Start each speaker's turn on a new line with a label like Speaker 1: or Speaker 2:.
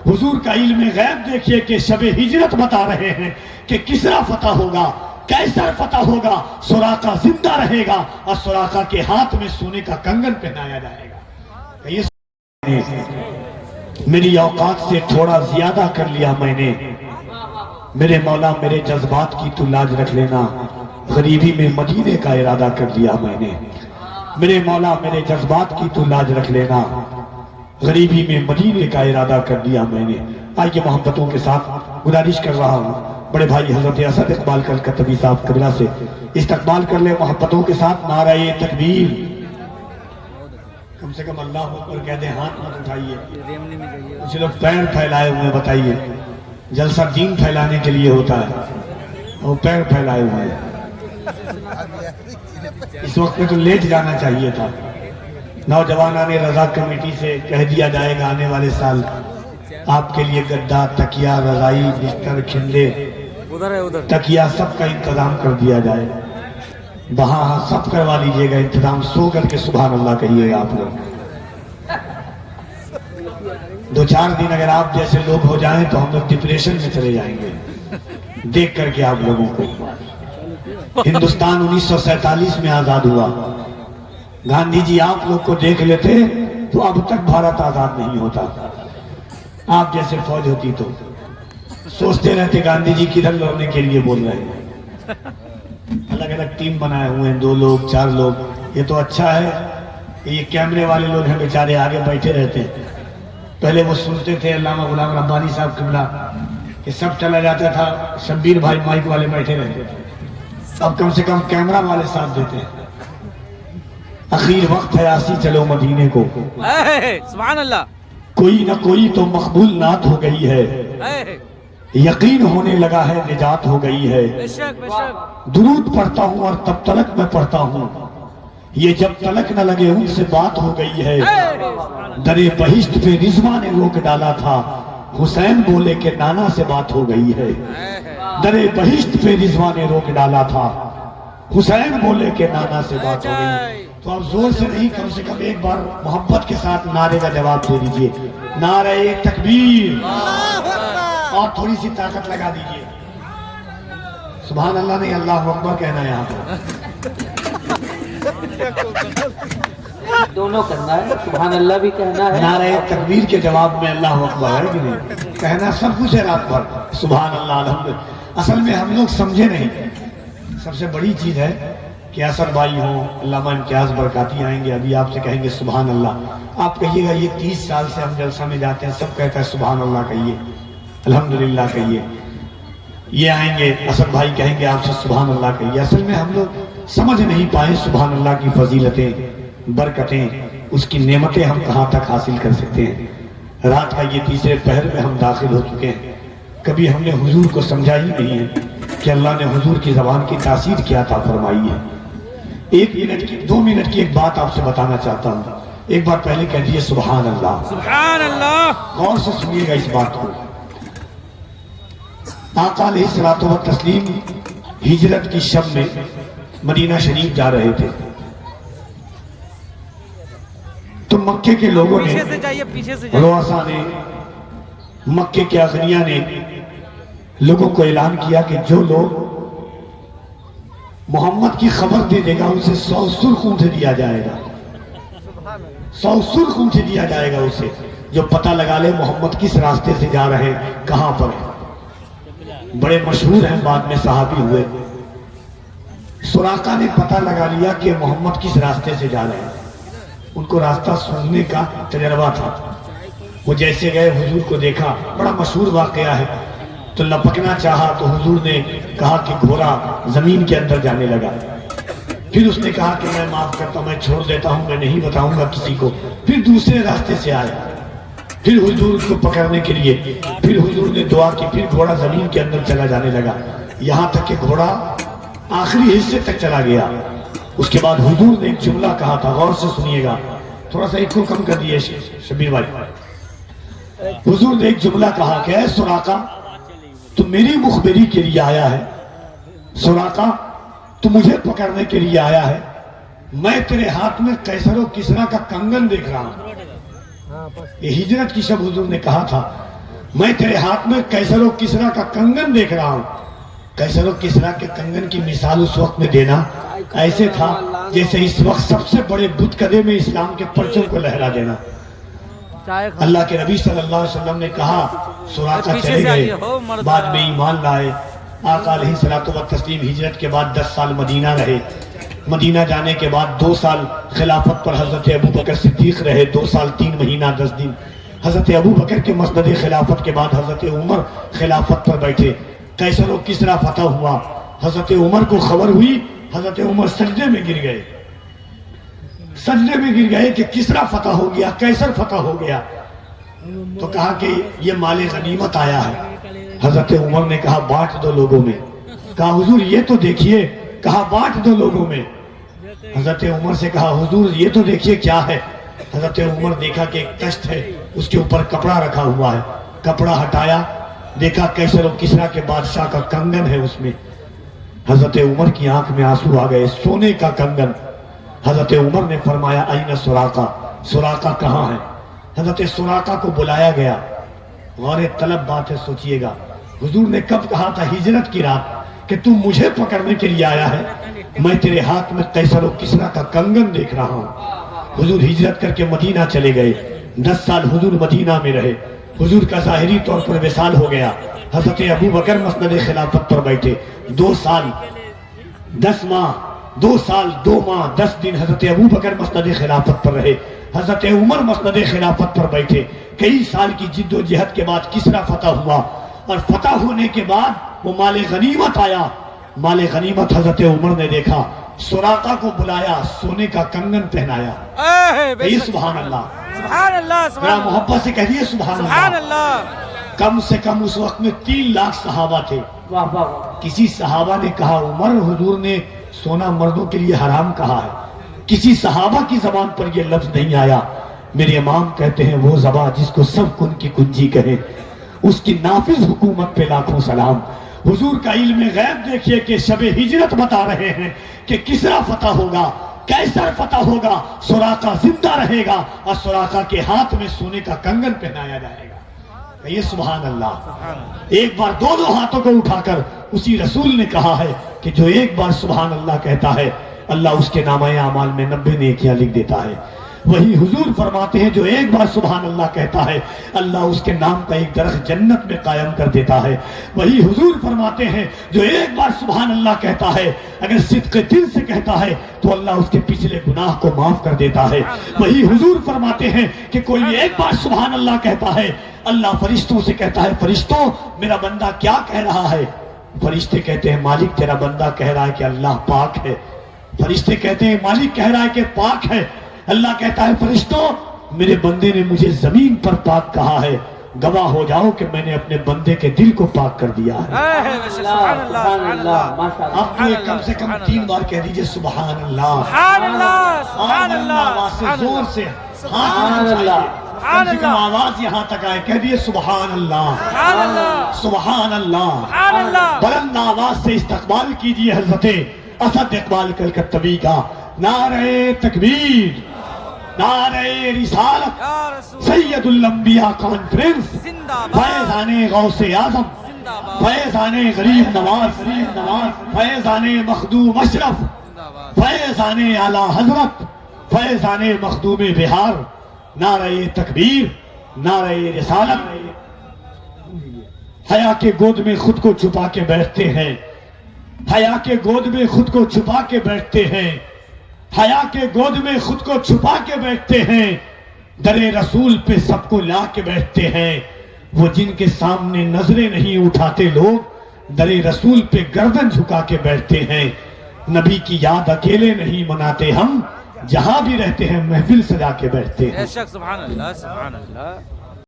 Speaker 1: حضور کا علم غیب دیکھیے کہ شب ہجرت بتا رہے ہیں کہ کسرا فتح ہوگا، کیسر فتح ہوگا، سراقہ زندہ رہے گا اور سراقہ کے ہاتھ میں سونے کا کنگن پہنایا جائے گا۔ یہ میری اوقات سے تھوڑا زیادہ کر لیا میں نے، میرے مولا میرے جذبات کی تو لاج رکھ لینا، غریبی میں مدینے کا ارادہ کر لیا میں نے، میرے مولا میرے جذبات کی تو لاج رکھ لینا، غریبی میں مدینے کا ارادہ کر لیا میں نے۔ آئیے محبتوں کے ساتھ گزارش کر رہا ہوں بڑے بھائی حضرت اسد اقبال کلکتوی صاحب قبلہ سے استقبال کر لے محبتوں کے ساتھ نعرہ تکبیر، کم سے کم اللہ اکبر کہہ دیں، ہاتھ مت اٹھائیے، کچھ لوگ پیر پھیلائے ہوئے بتائیے، جلسہ دین پھیلانے کے لیے ہوتا ہے، وہ پیر پھیلائے ہوئے ہیں، اس وقت میں تو لیٹ جانا چاہیے تھا۔ نوجوانان رضا کمیٹی سے کہہ دیا جائے گا آنے والے سال آپ کے لیے گدا، تکیہ، رضائی، بستر، کھنڈے، تکیہ سب کا انتظام کر دیا جائے، وہاں سب کروا لیجئے گا انتظام، سو کر کے سبحان اللہ کہیے گا آپ لوگ۔ دو چار دن اگر آپ جیسے لوگ ہو جائیں تو ہم لوگ ڈپریشن میں چلے جائیں گے دیکھ کر کے آپ لوگوں کو۔ ہندوستان 1947 میں آزاد ہوا، گاندھی جی آپ لوگ کو دیکھ لیتے تو اب تک بھارت آزاد نہیں ہوتا، آپ جیسے فوج ہوتی تو سوچتے رہتے گاندھی جی کدھر لڑنے کے لیے بول رہے ہیں۔ الگ الگ ٹیم بنائے ہوئے ہیں، 2 لوگ 4 لوگ، یہ تو اچھا ہے کہ یہ کیمرے والے لوگ ہیں بیچارے آگے بیٹھے رہتے ہیں۔ پہلے وہ سنتے تھے علامہ غلام ربانی صاحب قبلہ کہ سب چلا جاتا تھا، شبیر بھائی مائک والے بیٹھے رہتے تھے، اب کم سے کم کیمرہ والے ساتھ دیتے ہیں۔ اخیر وقت ہے آسی چلو مدینے کو،
Speaker 2: سبحان اللہ،
Speaker 1: کوئی نہ کوئی تو مقبول نعت ہو گئی ہے، یقین ہونے لگا ہے نجات ہو گئی ہے،
Speaker 2: بے شک بے شک،
Speaker 1: درود پڑھتا ہوں اور تب تلک میں پڑھتا ہوں، یہ جب تلک نہ لگے ان سے بات ہو گئی ہے، درِ بہشت پہ رضوان نے روک ڈالا تھا، حسین بولے کہ نانا سے بات ہو گئی ہے، درِ بہشت پہ رضوان نے روک ڈالا تھا، حسین بولے کہ نانا سے بات ہو گئی۔ تو اب زور سے نہیں، کم سے کم ایک بار محبت کے ساتھ نعرے کا جواب دے دیجئے، نعرہ تکبیر، اور تھوڑی سی طاقت لگا دیجئے، سبحان اللہ نہیں اللہ اکبر کہنا ہے یہاں پر،
Speaker 3: دونوں کرنا ہے، سبحان اللہ بھی کہنا ہے،
Speaker 1: نعرہ تکبیر کے جواب میں اللہ اکبر ہے کہ نہیں، کہنا سب کچھ ہے رات بھر سبحان اللہ الحمدللہ۔ اصل میں ہم لوگ سمجھے نہیں، سب سے بڑی چیز ہے کہ اسد بھائی ہوں، علامہ امتیاز برکاتی آئیں گے، ابھی آپ سے کہیں گے سبحان اللہ، آپ کہیے گا یہ 30 سال سے ہم جلسہ میں جاتے ہیں سب کہتا ہے سبحان اللہ کہیے، الحمدللہ کہیے، یہ آئیں گے اسد بھائی کہیں گے آپ سے سبحان اللہ کہیے۔ اصل میں ہم لوگ سمجھ نہیں پائے سبحان اللہ کی فضیلتیں، برکتیں، اس کی نعمتیں ہم کہاں تک حاصل کر سکتے ہیں۔ رات کا یہ تیسرے پہر میں ہم داخل ہو چکے ہیں، کبھی ہم نے حضور کو سمجھا ہی نہیں ہے کہ اللہ نے حضور کی زبان کی تاثیر کیا عطا فرمائی ہے۔ 1 منٹ کی 2 منٹ کی ایک بات آپ سے بتانا چاہتا ہوں، ایک بار پہلے کہہ دیئے سبحان اللہ،
Speaker 2: سبحان اللہ،
Speaker 1: غور سے سنیے گا اس بات کو۔ آقا علیہ الصلوۃ والتسلیم ہجرت کی شب میں مدینہ شریف جا رہے تھے، تو مکے کے لوگوں نے،
Speaker 2: پیچھے سے جائیے، پیچھے سے جائیے،
Speaker 1: رؤسا نے، مکے کے اغنیاء نے لوگوں کو اعلان کیا کہ جو لوگ محمد کی خبر دے دے گا اسے 100 سرخ اونٹ دیا جائے گا، 100 سرخ اونٹ دیا جائے گا اسے، جو پتہ لگا لے محمد کس راستے سے جا رہے ہیں، کہاں پر ہیں۔ بڑے مشہور ہیں، بعد میں صحابی ہوئے۔ سراقہ نے پتہ لگا لیا کہ محمد کس راستے سے جا رہے ہیں، ان کو راستہ سننے کا تجربہ تھا، وہ جیسے گئے حضور کو دیکھا، بڑا مشہور واقعہ ہے، تو لپکنا چاہا تو حضور نے کہا کہ گھوڑا زمین کے اندر جانے لگا، پھر اس نے کہا کہ میں معاف کرتا ہوں، میں چھوڑ دیتا ہوں، میں نہیں بتاؤں گا کسی کو، پھر دوسرے راستے سے آئے، پھر حضور کو پکڑنے کے لیے، پھر حضور نے دعا کی، پھر گھوڑا زمین کے اندر چلا جانے لگا، یہاں تک کہ گھوڑا آخری حصے تک چلا گیا۔ اس کے بعد حضور نے ایک جملہ کہا تھا، غور سے سنیے گا، تھوڑا سا ایک کو کم کر دیئے شبیر بھائی۔ حضور نے ایک جملہ کہا کہ اے سراقہ تو میری مخبری کے لیے آیا ہے، سراقہ تو مجھے پکڑنے کے لیے آیا ہے، میں تیرے ہاتھ میں قیصر و کسریٰ کا کنگن دیکھ رہا ہوں۔ یہ ہجرت کی شب حضور نے کہا تھا، میں تیرے ہاتھ میں کیسر و کسرا کا کنگن دیکھ رہا ہوں. کیسر و کسرا کے کنگن کی مثال اس وقت میں دینا ایسے تھا جیسے اس وقت سب سے بڑے بت کدے میں اسلام کے پرچم کو لہرا دینا. اللہ کے نبی صلی اللہ علیہ وسلم نے کہا سراقہ چلے گئے, بعد میں ایمان لائے. آقا علیہ الصلوۃ والتسلیم ہجرت کے بعد 10 سال مدینہ رہے. مدینہ جانے کے بعد 2 سال خلافت پر حضرت ابوبکر صدیق رہے, 2 سال 3 مہینہ 10 دن. حضرت ابوبکر کے مسند خلافت کے بعد حضرت عمر خلافت پر بیٹھے. کیسر و کسرا فتح ہوا. حضرت عمر کو خبر ہوئی, حضرت عمر سجدے میں گر گئے. سجدے میں گر گئے کہ کسرا فتح ہو گیا, کیسر فتح ہو گیا. تو کہا کہ یہ مال غنیمت آیا ہے. حضرت عمر نے کہا بانٹ دو لوگوں میں. کہا حضور یہ تو دیکھیے. کہا بانٹ دو لوگوں میں. حضرت عمر سے کہا حضور یہ تو دیکھیے کیا ہے. حضرت عمر دیکھا کہ ایک تشت ہے, اس کے اوپر کپڑا رکھا ہوا ہے. کپڑا ہٹایا, دیکھا کیسر و کسرا کے بادشاہ کا کنگن ہے اس میں. حضرت عمر کی آنکھ میں آنسو آ گئے. سونے کا کنگن. حضرت عمر نے فرمایا این سراقہ, سراقہ کہاں ہے. حضرت سراقہ کو بلایا گیا. غور طلب بات ہے, سوچئے گا حضور نے کب کہا تھا ہجرت کی رات کہ تم مجھے پکڑنے کے لیے آیا ہے, میں تیرے ہاتھ میں کیسر و کسرا کا کنگن دیکھ رہا ہوں. حضور ہجرت کر کے مدینہ چلے گئے. 10 سال حضور مدینہ میں رہے. حضور کا ظاہری طور پر وصال ہو گیا. حضرت ابوبکر مسند خلافت پر بیٹھے. 2 سال 10 ماہ 2 سال 2 ماہ 10 دن حضرت ابوبکر مسند خلافت پر رہے. حضرت عمر مسند خلافت پر بیٹھے. کئی سال کی جد و جہد کے بعد کسرا فتح ہوا, اور فتح ہونے کے بعد وہ مال غنیمت آیا. مال غنیمت حضرت عمر نے دیکھا, سراقہ کو بلایا, سونے کا کنگن پہنایا. یہ سبحان اللہ,
Speaker 2: سبحان اللہ,
Speaker 1: ذرا محبت سے کہہ دیے سبحان
Speaker 2: سبحان
Speaker 1: اللہ.
Speaker 2: اللہ.
Speaker 1: کم سے کم اس وقت میں 3 لاکھ صحابہ تھے.
Speaker 3: واہ واہ واہ.
Speaker 1: کسی صحابہ نے کہا عمر حضور نے سونا مردوں کے لیے حرام کہا ہے. کسی صحابہ کی زبان پر یہ لفظ نہیں آیا. میرے امام کہتے ہیں وہ زبان جس کو سب کن کی کنجی کہے, اس کی نافذ حکومت پہ لاکھوں سلام. حضور کا علم غیب دیکھیے کہ شب ہجرت بتا رہے ہیں کہ کسرا فتح ہوگا, کیسر فتح ہوگا, سراقہ زندہ رہے گا, اور سراقہ کے ہاتھ میں سونے کا کنگن پہنایا جائے گا. یہ سبحان اللہ. ایک بار دونوں ہاتھوں کو اٹھا کر اسی رسول نے کہا ہے کہ جو ایک بار سبحان اللہ کہتا ہے اللہ اس کے نامہ اعمال میں 90 نیکیاں لکھ دیتا ہے. وہی حضور فرماتے ہیں جو ایک بار سبحان اللہ کہتا ہے اللہ اس کے نام کا ایک درخت جنت میں قائم کر دیتا ہے. وہی حضور فرماتے ہیں جو ایک بار سبحان اللہ کہتا ہے اگر صدق دل سے کہتا ہے تو اللہ اس کے پچھلے گناہ کو معاف کر دیتا ہے. وہی حضور فرماتے ہیں کہ کوئی ایک بار سبحان اللہ کہتا ہے اللہ فرشتوں سے کہتا ہے فرشتوں میرا بندہ کیا کہہ رہا ہے. فرشتے کہتے ہیں مالک تیرا بندہ کہہ رہا ہے کہ اللہ پاک ہے. فرشتے کہتے ہیں مالک کہہ رہا ہے کہ پاک ہے. اللہ کہتا ہے فرشتوں میرے بندے نے مجھے زمین پر پاک کہا ہے, گواہ ہو جاؤ کہ میں نے اپنے بندے کے دل کو پاک کر دیا ہے.
Speaker 2: سبحان اللہ, سبحان اللہ,
Speaker 3: ماشاء اللہ.
Speaker 1: آپ کو کم سے کم 3 بار کہہ دیجئے سبحان اللہ.
Speaker 2: سبحان اللہ, سبحان اللہ,
Speaker 1: آواز سے
Speaker 2: سبحان
Speaker 1: زور
Speaker 2: اللہ,
Speaker 1: سے
Speaker 3: سبحان اللہ.
Speaker 1: کم سے کم آواز یہاں تک آئے, کہہ دیئے سبحان اللہ,
Speaker 2: سبحان اللہ,
Speaker 1: سبحان اللہ.
Speaker 2: سبحان اللہ.
Speaker 1: بلند آواز سے استقبال کیجئے حضرت اسد اقبال کلکتوی کا. نعرہ تکبیر, نعرہ رسالت,
Speaker 2: یا رسول
Speaker 1: سید الانبیاء کانفرنس,
Speaker 2: زندہ باد,
Speaker 1: فیضان غوث اعظم,
Speaker 2: زندہ باد,
Speaker 1: فیضان غریب نواز, فیضان مخدوم اشرف,
Speaker 2: زندہ باد.
Speaker 1: فیضان اعلی حضرت, فیضان مخدوم بہار. نعرہ تکبیر, نعرہ رسالت. حیا کے گود میں خود کو چھپا کے بیٹھتے ہیں, حیا کے گود میں خود کو چھپا کے بیٹھتے ہیں, حیا کے گود میں خود کو چھپا کے بیٹھتے ہیں, در رسول پہ سب کو لا کے بیٹھتے ہیں. وہ جن کے سامنے نظریں نہیں اٹھاتے لوگ در رسول پہ گردن جھکا کے بیٹھتے ہیں. نبی کی یاد اکیلے نہیں مناتے ہم, جہاں بھی رہتے ہیں محفل سجا کے بیٹھتے ہیں.
Speaker 2: بے شک, سبحان اللہ, سبحان اللہ.